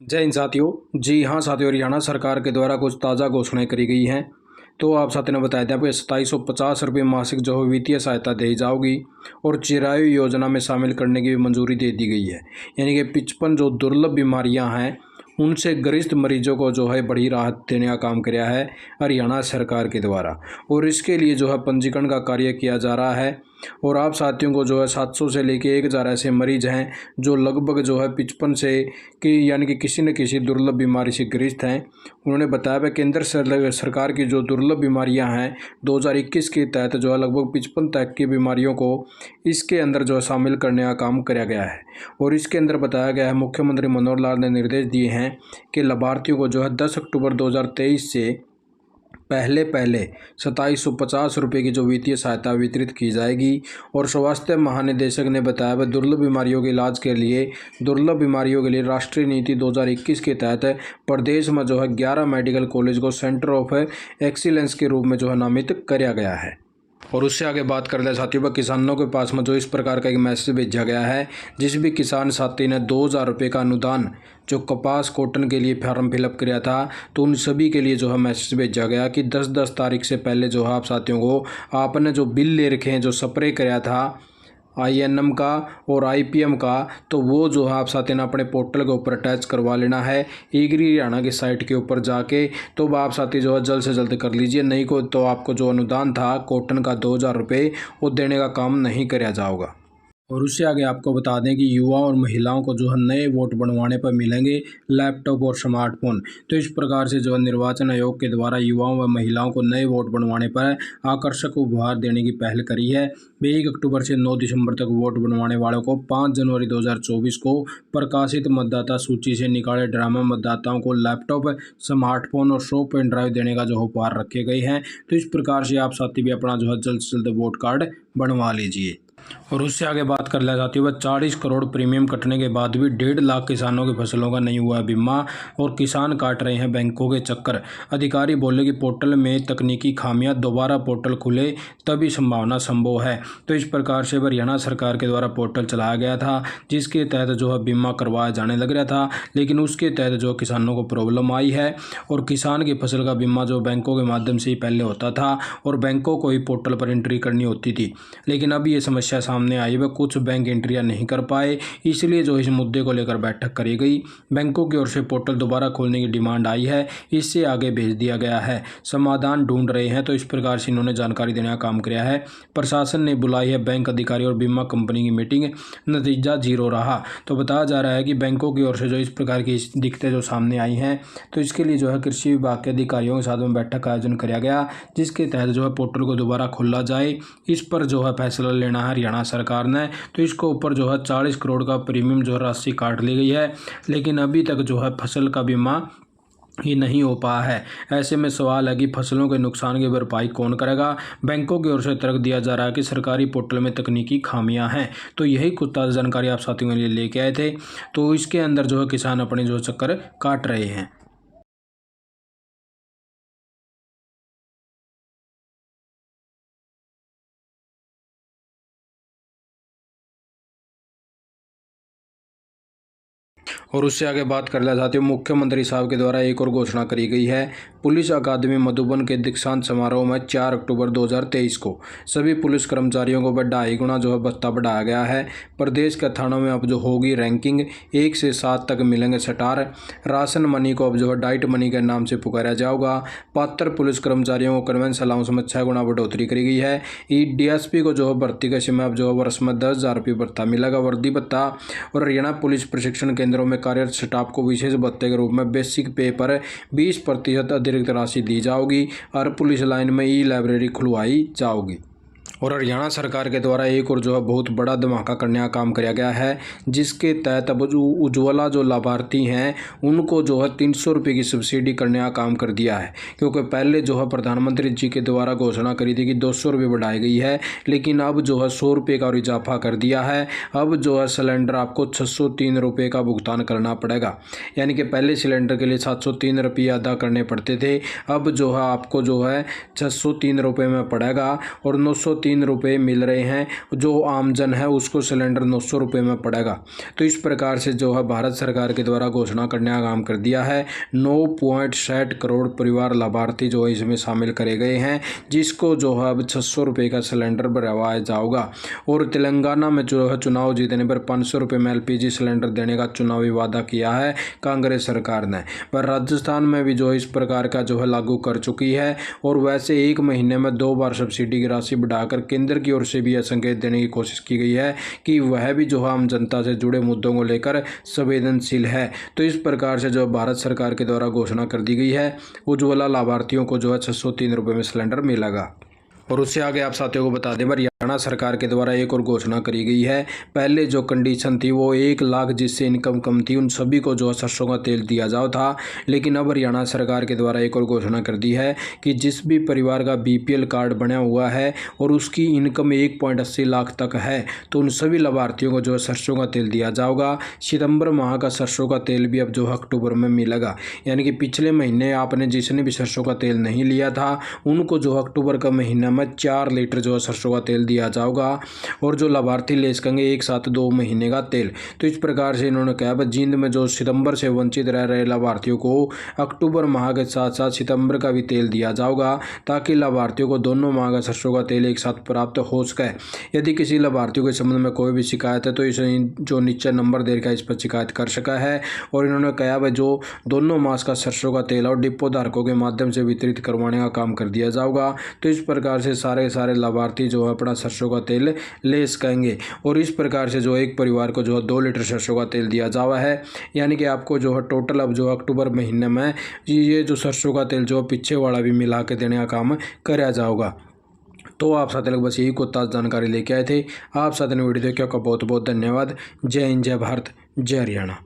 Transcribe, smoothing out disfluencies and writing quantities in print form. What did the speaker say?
जय हिंद साथियों। जी हाँ साथियों, हरियाणा सरकार के द्वारा कुछ ताज़ा घोषणाएं करी गई हैं। तो आप साथियों ने बताया था आपको 2750 मासिक जो है वित्तीय सहायता दी जाओगी और चिरायु योजना में शामिल करने की भी मंजूरी दे दी गई है। यानी कि 55 जो दुर्लभ बीमारियां हैं उनसे ग्रस्त मरीजों को जो है बड़ी राहत देने का काम किया है हरियाणा सरकार के द्वारा। और इसके लिए जो है पंजीकरण का कार्य किया जा रहा है। और आप साथियों को जो है 700 से लेके 1000 ऐसे मरीज हैं जो लगभग जो है 55 से कि यानी कि किसी न किसी दुर्लभ बीमारी से ग्रस्त हैं। उन्होंने बताया कि केंद्र सरकार की जो दुर्लभ बीमारियां हैं 2021 के तहत जो है लगभग 55 तक की बीमारियों को इसके अंदर जो है शामिल करने का काम किया गया है। और इसके अंदर बताया गया है, मुख्यमंत्री मनोहर लाल ने निर्देश दिए हैं कि लाभार्थियों को जो है 10 अक्टूबर 2023 से पहले 2750 रुपये की जो वित्तीय सहायता वितरित की जाएगी। और स्वास्थ्य महानिदेशक ने बताया वह दुर्लभ बीमारियों के इलाज के लिए राष्ट्रीय नीति 2021 के तहत प्रदेश में जो है 11 मेडिकल कॉलेज को सेंटर ऑफ एक्सीलेंस के रूप में जो है नामित किया गया है। और उससे आगे बात कर ले साथियों, वह किसानों के पास में जो इस प्रकार का एक मैसेज भेजा गया है, जिस भी किसान साथी ने 2000 रुपये का अनुदान जो कपास कॉटन के लिए फॉर्म फिलअप किया था, तो उन सभी के लिए जो है मैसेज भेजा गया कि 10 तारीख से पहले जो है आप साथियों को आपने जो बिल ले रखे हैं, जो स्प्रे कराया था INM का और IPM का, तो वो जो है आप साथी ने अपने पोर्टल के ऊपर अटैच करवा लेना है एग्री हरियाणा की साइट के ऊपर जाके। तो आप साथी जो है जल्द से जल्द कर लीजिए, नहीं को तो आपको जो अनुदान था कॉटन का 2000 रुपये वो देने का काम नहीं किया जाएगा। और उससे आगे आपको बता दें कि युवाओं और महिलाओं को जो है नए वोट बनवाने पर मिलेंगे लैपटॉप और स्मार्टफोन। तो इस प्रकार से जो है निर्वाचन आयोग के द्वारा युवाओं व महिलाओं को नए वोट बनवाने पर आकर्षक उपहार देने की पहल करी है। 1 अक्टूबर से 9 दिसंबर तक वोट बनवाने वालों को 5 जनवरी 2024 को प्रकाशित मतदाता सूची से निकाले ड्रामा मतदाताओं को लैपटॉप, स्मार्टफोन और 100 पेन ड्राइव देने का जो उपहार रखे गए हैं। तो इस प्रकार से आप साथी भी अपना जो है जल्द से जल्द वोट कार्ड बनवा लीजिए। और उससे आगे बात कर ले जाती है 40 करोड़ प्रीमियम कटने के बाद भी 1.5 लाख किसानों की फसलों का नहीं हुआ बीमा और किसान काट रहे हैं बैंकों के चक्कर। अधिकारी बोले कि पोर्टल में तकनीकी खामियां, दोबारा पोर्टल खुले तभी संभावना संभव है। तो इस प्रकार से हरियाणा सरकार के द्वारा पोर्टल चलाया गया था जिसके तहत जो है बीमा करवाया जाने लग रहा था, लेकिन उसके तहत जो किसानों को प्रॉब्लम आई है। और किसान की फसल का बीमा जो बैंकों के माध्यम से ही पहले होता था और बैंकों को ही पोर्टल पर एंट्री करनी होती थी, लेकिन अब ये समस्या सामने आई वह कुछ बैंक एंट्रियां नहीं कर पाए, इसलिए जो इस मुद्दे को लेकर बैठक करी गई। बैंकों की ओर से पोर्टल दोबारा खोलने की डिमांड आई है, इससे आगे भेज दिया गया है, समाधान ढूंढ रहे हैं। तो इस प्रकार से इन्होंने जानकारी देने का काम किया है। प्रशासन ने बुलाई है बैंक अधिकारी और बीमा कंपनी की मीटिंग, नतीजा 0 रहा। तो बताया जा रहा है कि बैंकों की ओर से जो इस प्रकार की दिक्कतें जो सामने आई हैं, तो इसके लिए जो है कृषि विभाग के अधिकारियों के साथ में बैठक का आयोजन किया गया, जिसके तहत जो है पोर्टल को दोबारा खोला जाए, इस पर जो है फैसला लेना है हरियाणा सरकार ने। तो इसके ऊपर जो है 40 करोड़ का प्रीमियम जो राशि काट ली गई है, लेकिन अभी तक जो है फसल का बीमा ही नहीं हो पाया है। ऐसे में सवाल है कि फसलों के नुकसान की भरपाई कौन करेगा। बैंकों की ओर से तर्क दिया जा रहा है कि सरकारी पोर्टल में तकनीकी खामियां हैं। तो यही कुछ ताज़ा जानकारी आप साथियों के लिए लेके आए थे। तो इसके अंदर जो है किसान अपने जो चक्कर काट रहे हैं। और उससे आगे बात कर ले जाते हो, मुख्यमंत्री साहब के द्वारा एक और घोषणा करी गई है। पुलिस अकादमी मधुबन के दीक्षांत समारोह में 4 अक्टूबर 2023 को सभी पुलिस कर्मचारियों को 2.5 गुना जो है भत्ता बढ़ाया गया है। प्रदेश के थानों में अब जो होगी रैंकिंग, 1 से 7 तक मिलेंगे स्टार। राशन मनी को अब जो है डाइट मनी के नाम से पुकारा जाएगा। पात्र पुलिस कर्मचारियों को कन्वेंस अलाउंस में 6 गुना बढ़ोतरी करी गई है। DSP को जो है भर्ती के समय अब जो है वर्ष में 10,000 रुपये भत्ता मिलेगा, वर्दी भत्ता। और हरियाणा पुलिस प्रशिक्षण केंद्रों में कार्यरत स्टाफ को विशेष भत्ते के रूप में बेसिक पे पर 20% अतिरिक्त राशि दी जाएगी और पुलिस लाइन में लाइब्रेरी खुलवाई जाएगी। और हरियाणा सरकार के द्वारा एक और जो है बहुत बड़ा धमाका करने का काम किया गया है, जिसके तहत अब जो उज्ज्वला जो लाभार्थी हैं उनको जो है 300 रुपये की सब्सिडी करने का काम कर दिया है। क्योंकि पहले जो है प्रधानमंत्री जी के द्वारा घोषणा करी थी कि 200 रुपये बढ़ाई गई है, लेकिन अब जो है 100 रुपये का और इजाफा कर दिया है। अब जो है सिलेंडर आपको 603 रुपये का भुगतान करना पड़ेगा। यानी कि पहले सिलेंडर के लिए 703 रुपये अदा करने पड़ते थे, अब जो है आपको जो है 603 रुपये में पड़ेगा और 903 603 रुपये मिल रहे हैं, जो आम जन है उसको सिलेंडर 900 रुपये में पड़ेगा। तो इस प्रकार से जो है भारत सरकार के द्वारा घोषणा करने का काम कर दिया है। 9.60 करोड़ परिवार लाभार्थी जो है इसमें शामिल करे गए हैं, जिसको जो है अब 600 रुपये का सिलेंडर भरवाया जाएगा। और तेलंगाना में जो है चुनाव जीतने पर 500 रुपये में LPG सिलेंडर देने का चुनावी वादा किया है कांग्रेस सरकार ने। पर राजस्थान में भी जो है इस प्रकार का जो है लागू कर चुकी है। और वैसे एक महीने में 2 बार सब्सिडी की राशि बढ़ाकर केंद्र की ओर से भी यह संकेत देने की कोशिश की गई है कि वह भी जो है आम जनता से जुड़े मुद्दों को लेकर संवेदनशील है। तो इस प्रकार से जो भारत सरकार के द्वारा घोषणा कर दी गई है, उज्ज्वला लाभार्थियों को जो है 603 रुपये में सिलेंडर मिलेगा। और उससे आगे आप साथियों को बता दें, हरियाणा सरकार के द्वारा एक और घोषणा करी गई है। पहले जो कंडीशन थी वो 1 लाख जिससे इनकम कम थी उन सभी को जो है सरसों का तेल दिया जाओ था। लेकिन अब हरियाणा सरकार के द्वारा एक और घोषणा कर दी है कि जिस भी परिवार का BPL कार्ड बना हुआ है और उसकी इनकम 1.80 लाख तक है, तो उन सभी लाभार्थियों को जो है सरसों का तेल दिया जाएगा। सितंबर माह का सरसों का तेल भी अब जो है अक्टूबर में मिलेगा। यानी कि पिछले महीने आपने जिसने भी सरसों का तेल नहीं लिया था उनको जो अक्टूबर का महीना में 4 लीटर जो है सरसों का तेल दिया जाएगा। और जो लाभार्थी ले सकेंगे एक साथ 2 महीने का तेल। तो इस प्रकार से इन्होंने कहा जींद में जो सितंबर से वंचित रह रहे लाभार्थियों को अक्टूबर माह के साथ साथ सितंबर का भी तेल दिया जाएगा, ताकि लाभार्थियों को दोनों माह का सरसों का तेल एक साथ प्राप्त हो सके। यदि किसी लाभार्थियों के संबंध में कोई भी शिकायत है तो इस जो नीचे नंबर दे रखा है इस पर शिकायत कर सका है। और इन्होंने कहा भाई जो दोनों मास का सरसों का तेल और डिपो धारकों के माध्यम से वितरित करवाने का काम कर दिया जाएगा। तो इस प्रकार से सारे लाभार्थी जो है अपना सरसों का तेल ले सकेंगे। और इस प्रकार से जो एक परिवार को जो है 2 लीटर सरसों का तेल दिया जावा है। यानी कि आपको जो है टोटल अब जो अक्टूबर महीने में ये जो सरसों का तेल जो पीछे वाला भी मिला के देने का काम कराया जाएगा। तो आप साथ लोग बस यही को ताज़ा जानकारी लेके आए थे। आप साथ ने वीडियो देखने का बहुत बहुत धन्यवाद। जय हिंद, जय भारत, जय हरियाणा।